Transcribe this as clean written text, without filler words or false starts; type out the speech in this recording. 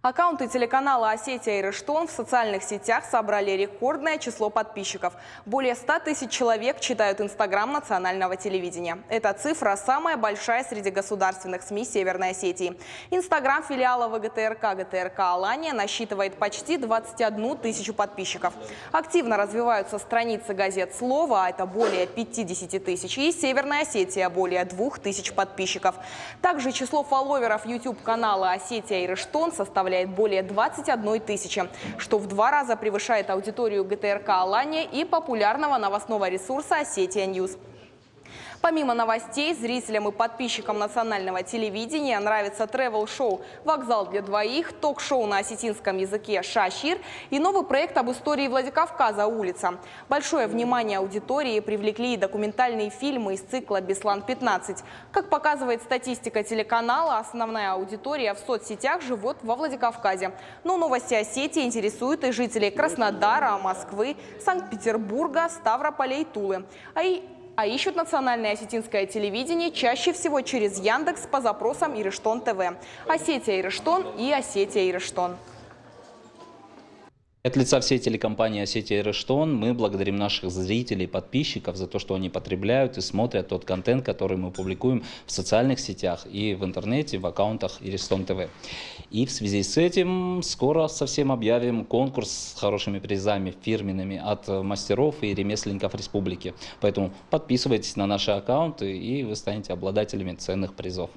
Аккаунты телеканала «Осетия» и «Ирештон» в социальных сетях собрали рекордное число подписчиков. Более 100 тысяч человек читают Инстаграм национального телевидения. Эта цифра самая большая среди государственных СМИ Северной Осетии. Инстаграм филиала ВГТРК «Алания» насчитывает почти 21 тысячу подписчиков. Активно развиваются страницы газет «Слово», а это более 50 тысяч, и «Северная Осетия» более 2000 подписчиков. Также число фолловеров YouTube-канала «Осетия» и «Ирештон» составляет более 21 тысячи, что в 2 раза превышает аудиторию ГТРК «Алания» и популярного новостного ресурса «Осетия Ньюс». Помимо новостей, зрителям и подписчикам национального телевидения нравится тревел-шоу «Вокзал для двоих», ток-шоу на осетинском языке «Шашир» и новый проект об истории Владикавказа «Улица». Большое внимание аудитории привлекли и документальные фильмы из цикла «Беслан-15». Как показывает статистика телеканала, основная аудитория в соцсетях живет во Владикавказе. Но новости Осетии интересуют и жителей Краснодара, Москвы, Санкт-Петербурга, Ставрополя и Тулы. А ищут национальное осетинское телевидение чаще всего через Яндекс по запросам «Ирештон ТВ». «Осетия Ирештон» и «Осетия Ирештон». От лица всей телекомпании «Осетия Ирештон» мы благодарим наших зрителей, подписчиков за то, что они потребляют и смотрят тот контент, который мы публикуем в социальных сетях и в интернете, в аккаунтах Ирештон ТВ. И в связи с этим скоро совсем объявим конкурс с хорошими призами фирменными от мастеров и ремесленников республики. Поэтому подписывайтесь на наши аккаунты, и вы станете обладателями ценных призов.